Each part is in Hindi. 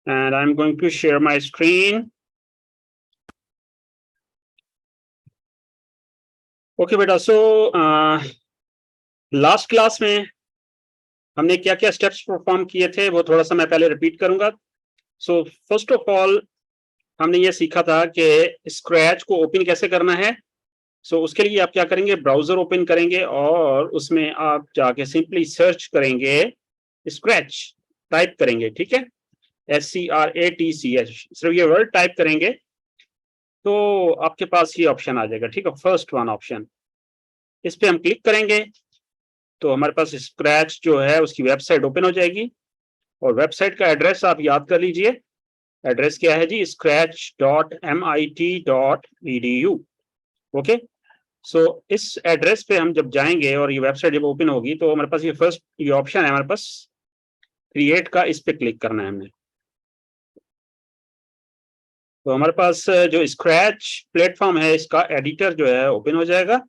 and I'm going to share my screen. Okay बेटा, so लास्ट क्लास में हमने क्या क्या स्टेप्स परफॉर्म किए थे वो थोड़ा सा मैं पहले रिपीट करूंगा. सो फर्स्ट ऑफ ऑल हमने ये सीखा था कि स्क्रैच को ओपन कैसे करना है. सो उसके लिए आप क्या करेंगे, ब्राउजर ओपन करेंगे और उसमें आप जाके सिंपली सर्च करेंगे, स्क्रैच टाइप करेंगे. ठीक है, SCRATCH, सिर्फ ये वर्ड टाइप करेंगे तो आपके पास ये ऑप्शन आ जाएगा. ठीक है, फर्स्ट वन ऑप्शन, इस पे हम क्लिक करेंगे तो हमारे पास स्क्रैच जो है उसकी वेबसाइट ओपन हो जाएगी. और वेबसाइट का एड्रेस आप याद कर लीजिए. एड्रेस क्या है जी, scratch.mit.edu. ओके, सो इस एड्रेस पे हम जब जाएंगे और ये वेबसाइट जब ओपन होगी तो हमारे पास ये फर्स्ट ये ऑप्शन है हमारे पास क्रिएट का, इस पे क्लिक करना है हमने. तो हमारे पास जो स्क्रैच प्लेटफॉर्म है इसका एडिटर जो है ओपन हो जाएगा.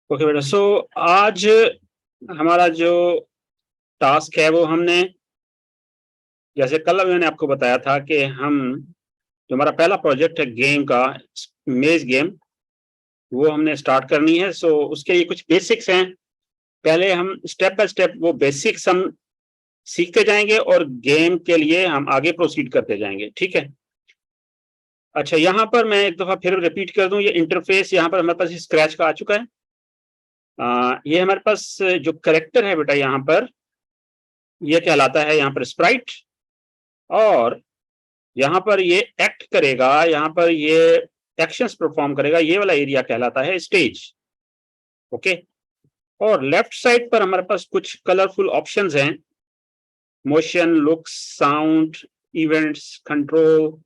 ओके बेटा, सो आज हमारा जो टास्क है वो हमने, जैसे कल मैंने आपको बताया था कि हम जो हमारा पहला प्रोजेक्ट है गेम का, मेज गेम, वो हमने स्टार्ट करनी है. सो उसके लिए कुछ बेसिक्स हैं. पहले हम स्टेप बाय स्टेप वो बेसिक्स हम सीखते जाएंगे और गेम के लिए हम आगे प्रोसीड करते जाएंगे. ठीक है, अच्छा यहाँ पर मैं एक दफा फिर रिपीट कर दूं, ये इंटरफेस यहाँ पर हमारे पास स्क्रैच का आ चुका है. ये हमारे पास जो करेक्टर है बेटा यहाँ पर, ये कहलाता है यहाँ पर स्प्राइट. और यहाँ पर ये एक्ट करेगा, यहाँ पर ये एक्शंस परफॉर्म करेगा, ये वाला एरिया कहलाता है स्टेज. ओके, और लेफ्ट साइड पर हमारे पास कुछ कलरफुल ऑप्शंस हैं, motion, looks, sound, events, control.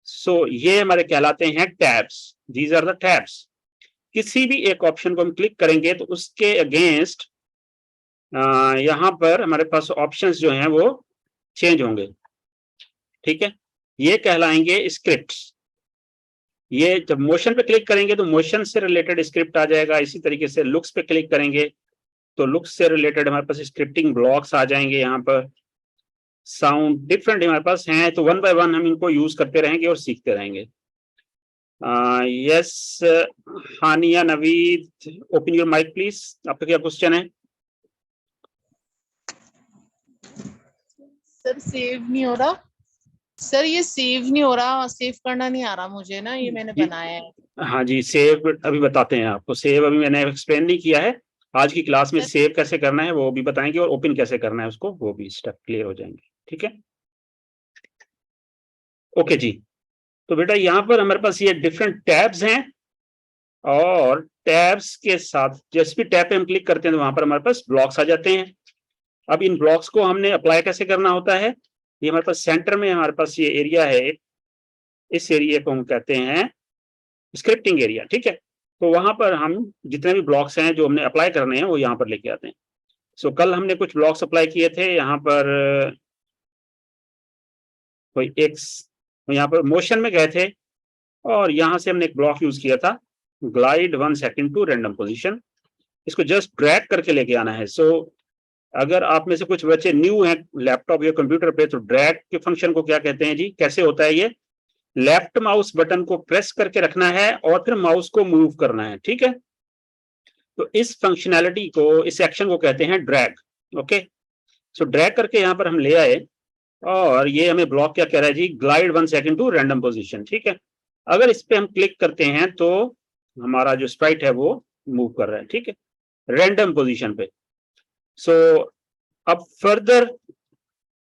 So ये हमारे कहलाते हैं tabs. These are the tabs. किसी भी एक ऑप्शन को हम क्लिक करेंगे तो उसके अगेंस्ट यहाँ पर हमारे पास ऑप्शंस जो हैं वो चेंज होंगे. ठीक है, ये कहलाएंगे स्क्रिप्ट्स. ये जब मोशन पे क्लिक करेंगे तो मोशन से रिलेटेड स्क्रिप्ट आ जाएगा. इसी तरीके से लुक्स पे क्लिक करेंगे तो लुक्स से रिलेटेड हमारे पास स्क्रिप्टिंग ब्लॉक्स आ जाएंगे. यहाँ पर साउंड डिफरेंट हमारे पास हैं, तो वन बाय वन हम इनको यूज करते रहेंगे और सीखते रहेंगे. Yes Hania Naveed, open your mic please. आपका क्या क्वेश्चन है? सर सेव नहीं हो रहा. सर ये सेव नहीं हो रहा, सेव करना नहीं आ रहा मुझे ना, ये मैंने बनाया है. हाँ जी, सेव अभी बताते हैं आपको. सेव अभी मैंने एक्सप्लेन नहीं किया है. आज की क्लास में सेव कैसे करना है वो भी बताएंगे और ओपन कैसे करना है उसको, वो भी स्टेप क्लियर हो जाएंगे. ठीक है, ओके जी. तो बेटा यहाँ पर हमारे पास ये डिफरेंट टैब्स हैं और टैब्स के साथ जिस भी टैब पे हम क्लिक करते हैं तो वहां पर हमारे पास ब्लॉक्स आ जाते हैं. अब इन ब्लॉक्स को हमने अप्लाई कैसे करना होता है, ये हमारे पास सेंटर में हमारे पास ये एरिया है, इस एरिया को हम कहते हैं स्क्रिप्टिंग एरिया. ठीक है, तो वहां पर हम जितने भी ब्लॉक्स हैं जो हमने अप्लाई करने हैं वो यहाँ पर लेके आते हैं. सो कल हमने कुछ ब्लॉक्स अप्लाई किए थे. यहाँ पर कोई एक, यहाँ पर मोशन में गए थे और यहाँ से हमने एक ब्लॉक यूज किया था, glide 1 second to random position. इसको जस्ट ड्रैग करके लेके आना है. सो अगर आप में से कुछ बच्चे न्यू हैं लैपटॉप या कंप्यूटर पे, तो ड्रैग के फंक्शन को क्या कहते हैं जी, कैसे होता है ये? लेफ्ट माउस बटन को प्रेस करके रखना है और फिर माउस को मूव करना है. ठीक है, तो इस फंक्शनैलिटी को, इस एक्शन को कहते हैं ड्रैग. ओके, सो ड्रैग करके यहाँ पर हम ले आए और ये हमें ब्लॉक क्या कह रहा है जी, glide 1 second to random position. ठीक है, अगर इस पे हम क्लिक करते हैं तो हमारा जो स्प्राइट है वो मूव कर रहा है. ठीक है, रैंडम पोजीशन पे. सो अब फर्दर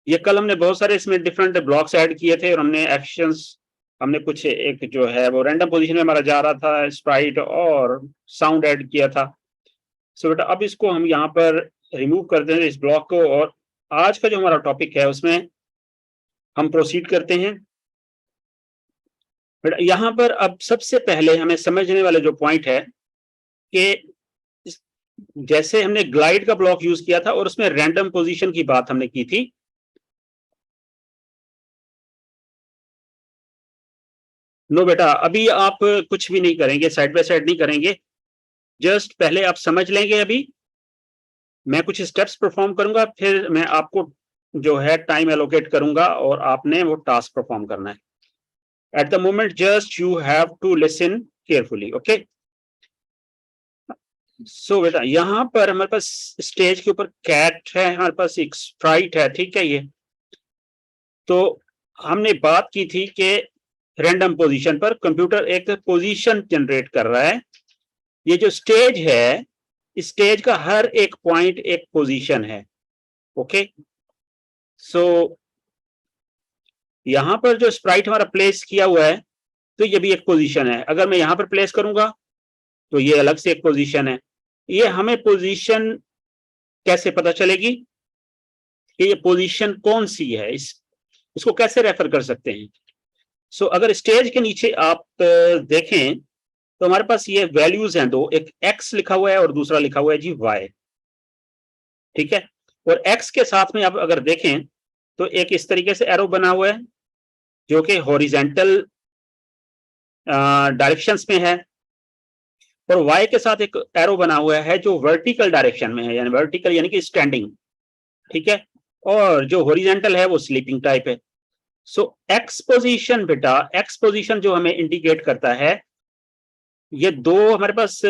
ये कल हमने बहुत सारे इसमें डिफरेंट ब्लॉक्स ऐड किए थे और हमने एक्शंस, हमने कुछ एक जो है वो रैंडम पोजीशन में हमारा जा रहा था स्प्राइट, और साउंड ऐड किया था. सो बेटा अब इसको हम यहाँ पर रिमूव कर दें इस ब्लॉक को, और आज का जो हमारा टॉपिक है उसमें हम प्रोसीड करते हैं. बेटा यहाँ पर अब सबसे पहले हमें समझने वाले जो पॉइंट है कि जैसे हमने ग्लाइड का ब्लॉक यूज किया था और उसमें रैंडम पोजीशन की बात हमने की थी. नो बेटा, अभी आप कुछ भी नहीं करेंगे, साइड बाय साइड नहीं करेंगे. जस्ट पहले आप समझ लेंगे, अभी मैं कुछ स्टेप्स परफॉर्म करूंगा, फिर मैं आपको जो है टाइम एलोकेट करूंगा और आपने वो टास्क परफॉर्म करना है। At the moment just you have to listen carefully, okay. So बेटा यहाँ पर हमारे पास स्टेज के ऊपर कैट है, हमारे पास एक स्प्राइट है, ठीक है। ये तो हमने बात की थी कि रैंडम पोजीशन पर कंप्यूटर एक पोजीशन जनरेट कर रहा है। ये जो स्टेज है, स्टेज का हर एक पॉइंट एक पोजीशन है, ओके। सो यहां पर जो स्प्राइट हमारा प्लेस किया हुआ है, तो ये भी एक पोजीशन है। अगर मैं यहां पर प्लेस करूंगा तो ये अलग से एक पोजीशन है। ये हमें पोजीशन कैसे पता चलेगी कि ये पोजीशन कौन सी है, इसको कैसे रेफर कर सकते हैं? सो अगर स्टेज के नीचे आप देखें तो हमारे पास ये वैल्यूज हैं दो, एक x लिखा हुआ है और दूसरा लिखा हुआ है जी y, ठीक है। और x के साथ में आप अगर देखें तो एक इस तरीके से एरो बना हुआ है जो कि हॉरिजेंटल डायरेक्शंस में है, और y के साथ एक एरो बना हुआ है जो वर्टिकल डायरेक्शन में है, यानी वर्टिकल यानी कि स्टैंडिंग, ठीक है। और जो हॉरिजेंटल है वो स्लीपिंग टाइप है। सो एक्स पोजीशन बेटा, एक्स पोजीशन जो हमें इंडिकेट करता है, ये दो हमारे पास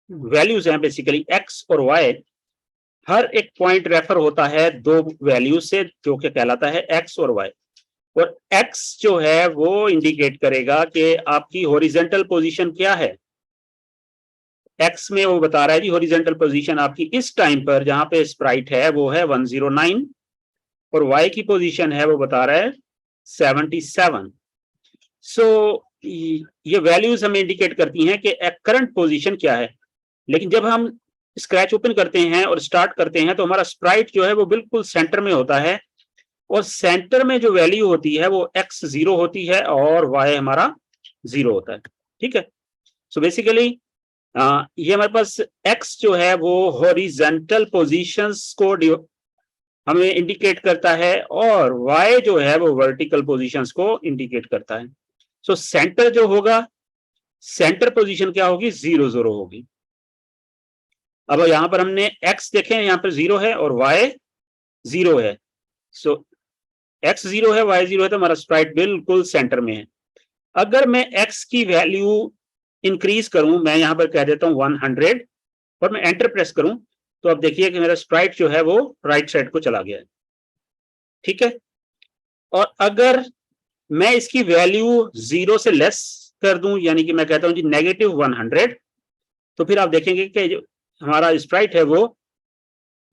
वैल्यूज हैं बेसिकली, एक्स और वाई। हर एक पॉइंट रेफर होता है दो वैल्यूज से जो कि कहलाता है एक्स और वाई। और एक्स जो है वो इंडिकेट करेगा कि आपकी हॉरिजेंटल पोजीशन क्या है। एक्स में वो बता रहा है जी हॉरिजेंटल पोजीशन आपकी इस टाइम पर जहां पे स्प्राइट है वो है 109, और वाई की पोजीशन है वो बता रहा है 77। सो ये वैल्यूज हमें इंडिकेट करती हैं कि करंट पोजीशन क्या है। लेकिन जब हम स्क्रैच ओपन करते हैं और स्टार्ट करते हैं तो हमारा स्प्राइट जो है वो बिल्कुल सेंटर में होता है, और सेंटर में जो वैल्यू होती है वो x 0 होती है और y हमारा 0 होता है, ठीक है। सो बेसिकली ये हमारे पास x जो है वो हॉरिजॉन्टल पोजीशंस को हमें इंडिकेट करता है, और y जो है वो वर्टिकल पोजीशंस को इंडिकेट करता है। सो सेंटर जो होगा, सेंटर पोजीशन क्या होगी, 0 0 होगी। अब यहां पर हमने x देखें, यहां पर 0 है और y 0 है। सो x 0 है, y 0 है, तो हमारा स्प्राइट बिल्कुल सेंटर में है। अगर मैं x की वैल्यू इंक्रीज करूं, मैं यहां पर कह देता हूं 100, और मैं एंटर प्रेस करूं, तो अब देखिए कि मेरा स्प्राइट जो है वो राइट साइड को चला गया है, ठीक है। और अगर मैं इसकी वैल्यू 0 से लेस कर दूं, यानी कि मैं कहता हूं जी -100, तो फिर आप देखेंगे कि जो हमारा स्प्राइट है वो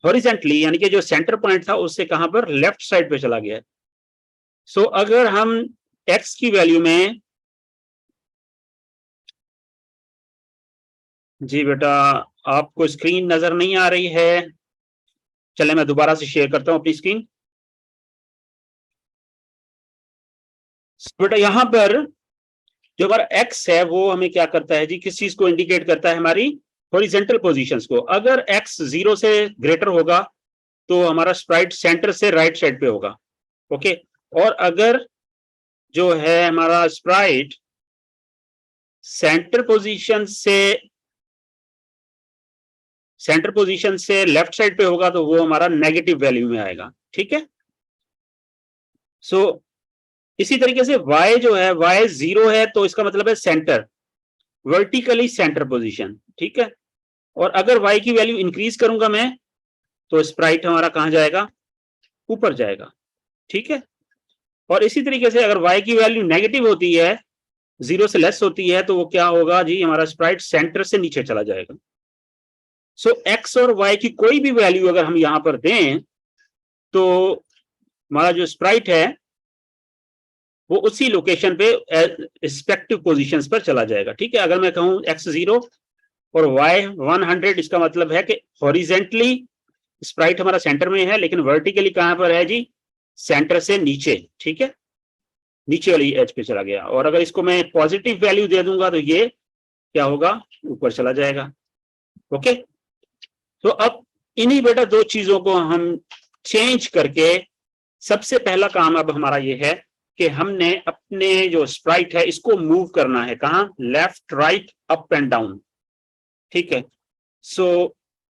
हॉरिजेंटली यानी कि जो सेंटर पॉइंट था उससे कहां पर, लेफ्ट साइड पे चला गया है। सो अगर हम x की वैल्यू में, जी बेटा आपको स्क्रीन नजर नहीं आ रही है, चले मैं दोबारा से शेयर करता हूं अपनी स्क्रीन। बेटा यहां पर जो हमारा x है वो हमें क्या करता है जी, किस चीज को इंडिकेट करता है, हमारी हॉरिजेंटल पोजीशंस को। अगर x 0 से ग्रेटर होगा तो हमारा स्प्राइट सेंटर से राइट साइड पे होगा, ओके। और अगर जो है हमारा स्प्राइट सेंटर पोजीशन से लेफ्ट साइड पे होगा तो वो हमारा नेगेटिव वैल्यू में आएगा, ठीक है। सो इसी तरीके से y जो है, y 0 है तो इसका मतलब है सेंटर, वर्टिकली सेंटर पोजीशन, ठीक है। और अगर y की वैल्यू इंक्रीज करूंगा मैं तो स्प्राइट हमारा कहां जाएगा, ऊपर जाएगा, ठीक है। और इसी तरीके से अगर y की वैल्यू नेगेटिव होती है, 0 से लेस होती है, तो वो क्या होगा जी, हमारा स्प्राइट सेंटर से नीचे चला जाएगा। सो x और y की कोई भी वैल्यू अगर हम यहां पर दें तो हमारा जो स्प्राइट है वो उसी लोकेशन पे रिस्पेक्टिव पोजीशंस पर चला जाएगा, ठीक है। अगर मैं कहूं x 0 और y 100, इसका मतलब है कि हॉरिजेंटली स्प्राइट हमारा सेंटर में है, लेकिन वर्टिकली कहां पर है जी, सेंटर से नीचे, ठीक है, नीचे वाली एज पे चला गया। और अगर इसको मैं पॉजिटिव वैल्यू दे दूंगा तो ये क्या होगा, ऊपर चला जाएगा, ओके। तो अब इन्हीं बेटा दो चीजों को हम चेंज करके, सबसे पहला काम अब हमारा ये है कि हमने अपने जो स्प्राइट है इसको मूव करना है, कहां, left right up and down, ठीक है। सो